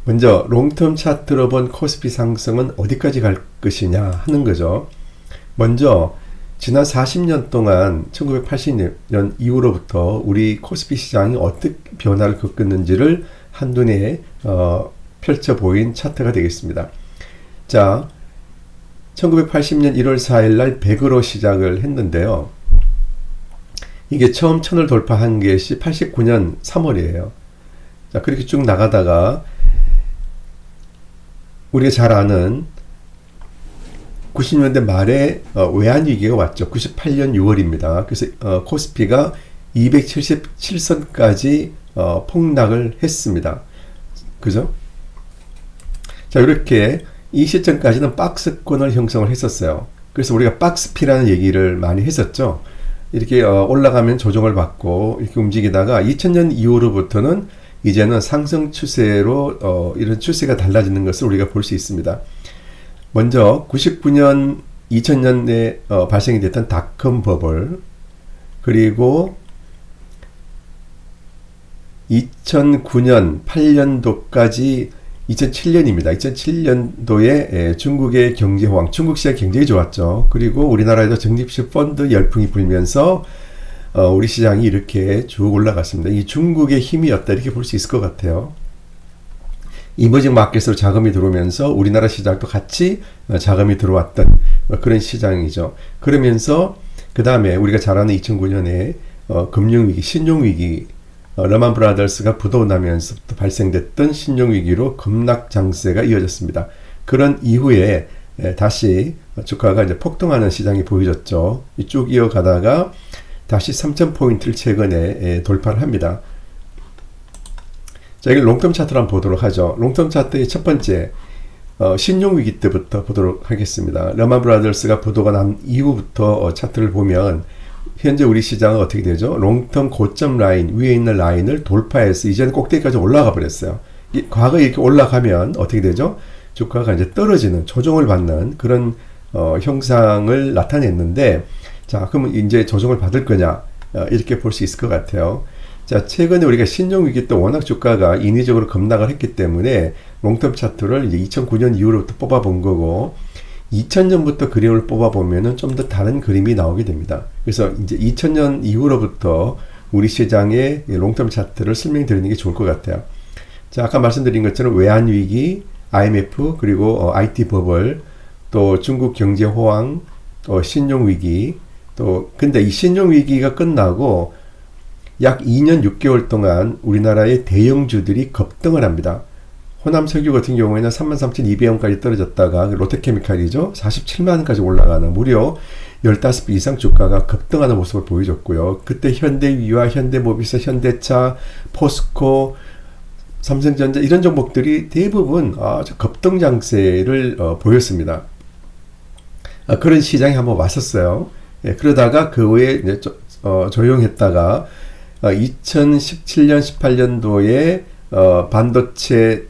먼저 롱텀 차트로 본 코스피 상승은 어디까지 갈 것이냐 하는 거죠. 먼저 지난 40년 동안 1980년 이후로부터 우리 코스피 시장이 어떻게 변화를 겪었는지를 한눈에 펼쳐 보인 차트가 되겠습니다. 자, 1980년 1월 4일 날 100으로 시작을 했는데요. 이게 처음 1000을 돌파한 것이 89년 3월이에요. 자, 그렇게 쭉 나가다가 우리가 잘 아는 90년대 말에 외환위기가 왔죠. 98년 6월입니다. 그래서 코스피가 277선까지 폭락을 했습니다. 그죠? 자, 이렇게 이 시점까지는 박스권을 형성을 했었어요. 그래서 우리가 박스피라는 얘기를 많이 했었죠. 이렇게 올라가면 조정을 받고 이렇게 움직이다가 2000년 이후로부터는 이제는 상승 추세로 이런 추세가 달라지는 것을 우리가 볼 수 있습니다. 먼저 99년 2000년에 발생이 됐던 닷컴 버블, 그리고 2009년 8년도까지 2007년입니다. 2007년도에 중국의 경제 호황, 중국 시장 굉장히 좋았죠. 그리고 우리나라에도 적립식 펀드 열풍이 불면서 우리 시장이 이렇게 쭉 올라갔습니다. 이 중국의 힘이었다 이렇게 볼 수 있을 것 같아요. 이머징 마켓으로 자금이 들어오면서 우리나라 시장도 같이 자금이 들어왔던 그런 시장이죠. 그러면서 그 다음에 우리가 잘 아는 2009년에 금융위기, 신용위기, 러만 브라더스가 부도 나면서부터 발생됐던 신용위기로 급락장세가 이어졌습니다. 그런 이후에 다시 주가가 이제 폭등하는 시장이 보여졌죠. 쭉 이어가다가 다시 3000포인트를 최근에 돌파를 합니다. 자, 이걸 롱텀 차트로 한번 보도록 하죠. 롱텀 차트의 첫 번째, 신용위기 때부터 보도록 하겠습니다. 러만 브라더스가 부도가 난 이후부터 차트를 보면 현재 우리 시장은 어떻게 되죠? 롱텀 고점 라인, 위에 있는 라인을 돌파해서 이제는 꼭대기까지 올라가 버렸어요. 과거에 이렇게 올라가면 어떻게 되죠? 주가가 이제 떨어지는, 조정을 받는 그런 형상을 나타냈는데, 자, 그러면 이제 조정을 받을 거냐? 이렇게 볼 수 있을 것 같아요. 자, 최근에 우리가 신용위기 때 워낙 주가가 인위적으로 급락을 했기 때문에 롱텀 차트를 이제 2009년 이후로부터 뽑아본 거고, 2000년부터 그림을 뽑아보면은 좀 더 다른 그림이 나오게 됩니다. 그래서 이제 2000년 이후로부터 우리 시장의 롱텀 차트를 설명드리는 게 좋을 것 같아요. 자, 아까 말씀드린 것처럼 외환위기, IMF, 그리고 IT 버블, 또 중국 경제 호황, 또 신용위기, 또 근데 이 신용위기가 끝나고 약 2년 6개월 동안 우리나라의 대형주들이 급등을 합니다. 호남석유 같은 경우에는 33,200원까지 떨어졌다가 롯데케미칼이죠. 47만원까지 올라가는 무려 15배 이상 주가가 급등하는 모습을 보여줬고요. 그때 현대위와 현대모비스, 현대차, 포스코, 삼성전자 이런 종목들이 대부분 급등 장세를 보였습니다. 그런 시장이 한번 왔었어요. 예, 그러다가 그 후에 이제 조용했다가 2017년, 18년도에 반도체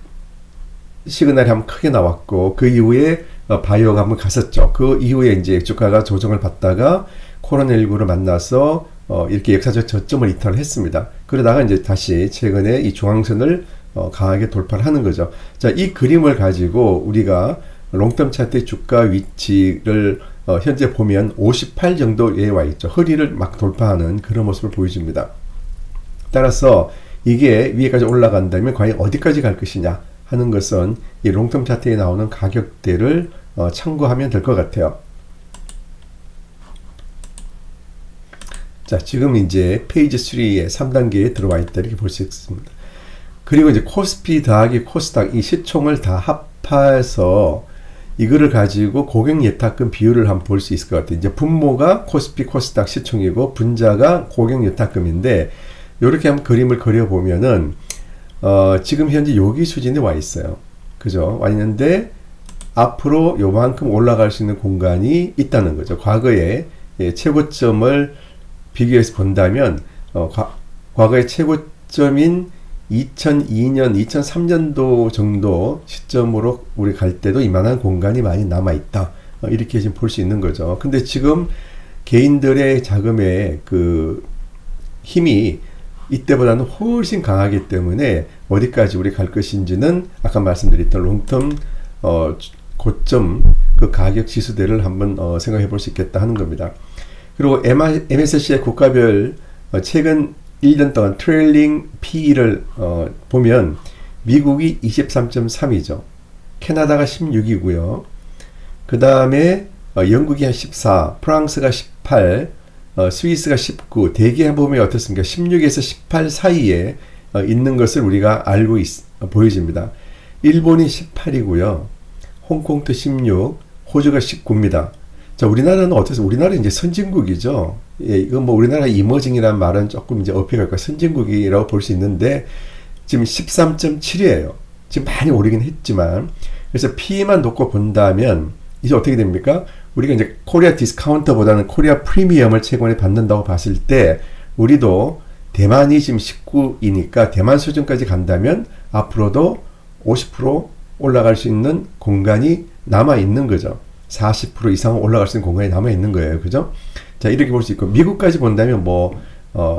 시그널이 한번 크게 나왔고, 그 이후에 바이오가 한번 갔었죠. 그 이후에 이제 주가가 조정을 받다가 코로나19를 만나서 이렇게 역사적 저점을 이탈을 했습니다. 그러다가 이제 다시 최근에 이 중앙선을 강하게 돌파를 하는 거죠. 자, 이 그림을 가지고 우리가 롱텀 차트의 주가 위치를 현재 보면 58 정도에 와 있죠. 허리를 막 돌파하는 그런 모습을 보여줍니다. 따라서 이게 위에까지 올라간다면 과연 어디까지 갈 것이냐 하는 것은 이 롱텀 차트에 나오는 가격대를 참고하면 될 것 같아요. 자, 지금 이제 페이지 3의 3단계에 들어와 있다 이렇게 볼 수 있습니다. 그리고 이제 코스피 더하기 코스닥 이 시총을 다 합해서 이거를 가지고 고객 예탁금 비율을 한번 볼 수 있을 것 같아요. 이제 분모가 코스피 코스닥 시총이고 분자가 고객 예탁금인데, 이렇게 한번 그림을 그려보면은 지금 현재 여기 수준에 와 있어요. 그죠? 와 있는데 앞으로 요만큼 올라갈 수 있는 공간이 있다는 거죠. 과거에 최고점을 비교해서 본다면 과거의 최고점인 2002년, 2003년도 정도 시점으로 우리 갈 때도 이만한 공간이 많이 남아있다. 이렇게 지금 볼 수 있는 거죠. 근데 지금 개인들의 자금의 그 힘이 이때보다는 훨씬 강하기 때문에 어디까지 우리 갈 것인지는 아까 말씀드렸던 롱텀 고점 그 가격 지수대를 한번 생각해 볼 수 있겠다 하는 겁니다. 그리고 MSCI 국가별 최근 1년 동안 트레일링 PE를 보면 미국이 23.3이죠. 캐나다가 16이고요. 그 다음에 영국이 한 14, 프랑스가 18, 스위스가 19, 대개 보면 어떻습니까? 16에서 18 사이에 있는 것을 우리가 보여집니다. 일본이 18이고요. 홍콩도 16, 호주가 19입니다. 자, 우리나라는 어떻습니까? 우리나라는 이제 선진국이죠. 예, 이거 뭐 우리나라 이머징이라는 말은 조금 이제 어폐할까 선진국이라고 볼 수 있는데 지금 13.7이에요. 지금 많이 오르긴 했지만 그래서 P만 놓고 본다면 이제 어떻게 됩니까? 우리가 이제 코리아 디스카운터보다는 코리아 프리미엄을 최근에 받는다고 봤을 때 우리도 대만이 지금 19이니까 대만 수준까지 간다면 앞으로도 50% 올라갈 수 있는 공간이 남아 있는 거죠. 40% 이상 올라갈 수 있는 공간이 남아 있는 거예요. 그죠? 자, 이렇게 볼 수 있고 미국까지 본다면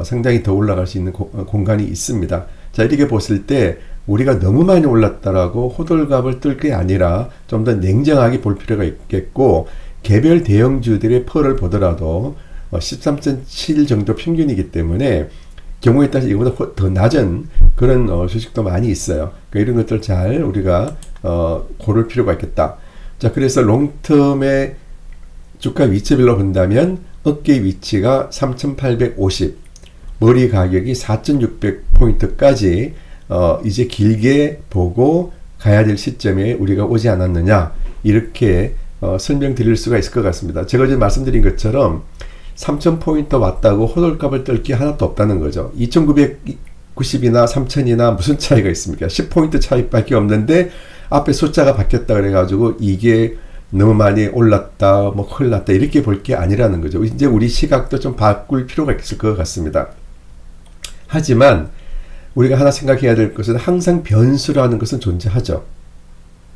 상당히 더 올라갈 수 있는 공간이 있습니다. 자, 이렇게 봤을 때 우리가 너무 많이 올랐다라고 호들갑을 떨 게 아니라 좀 더 냉정하게 볼 필요가 있겠고 개별 대형주들의 펄을 보더라도 13.7 정도 평균이기 때문에 경우에 따라서 이거보다 더 낮은 그런 주식도 많이 있어요. 그러니까 이런 것들 잘 우리가 고를 필요가 있겠다. 자, 그래서 롱텀의 주가 위치별로 본다면 어깨 위치가 3,850, 머리 가격이 4,600포인트까지 이제 길게 보고 가야 될 시점에 우리가 오지 않았느냐 이렇게 설명드릴 수가 있을 것 같습니다. 제가 이제 말씀드린 것처럼 3,000포인트 왔다고 호들갑을 떨 게 하나도 없다는 거죠. 2,990이나 3,000이나 무슨 차이가 있습니까? 10포인트 차이밖에 없는데 앞에 숫자가 바뀌었다 그래가지고 이게 너무 많이 올랐다 뭐 큰일 났다 이렇게 볼 게 아니라는 거죠. 이제 우리 시각도 좀 바꿀 필요가 있을 것 같습니다. 하지만 우리가 하나 생각해야 될 것은 항상 변수라는 것은 존재하죠.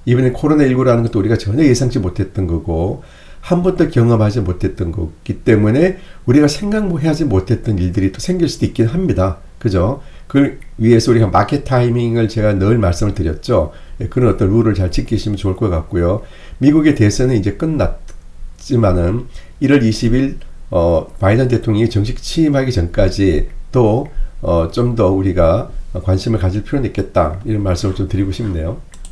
이번에 코로나19라는 것도 우리가 전혀 예상치 못했던 거고 한 번도 경험하지 못했던 거기 때문에 우리가 생각하지 못했던 일들이 또 생길 수도 있긴 합니다. 그죠? 그 위해서 우리가 마켓 타이밍을 제가 늘 말씀을 드렸죠. 그런 어떤 룰을 잘 지키시면 좋을 것 같고요. 미국의 대선은 이제 끝났지만은 1월 20일 바이든 대통령이 정식 취임하기 전까지 또 좀 더 우리가 관심을 가질 필요는 있겠다. 이런 말씀을 좀 드리고 싶네요.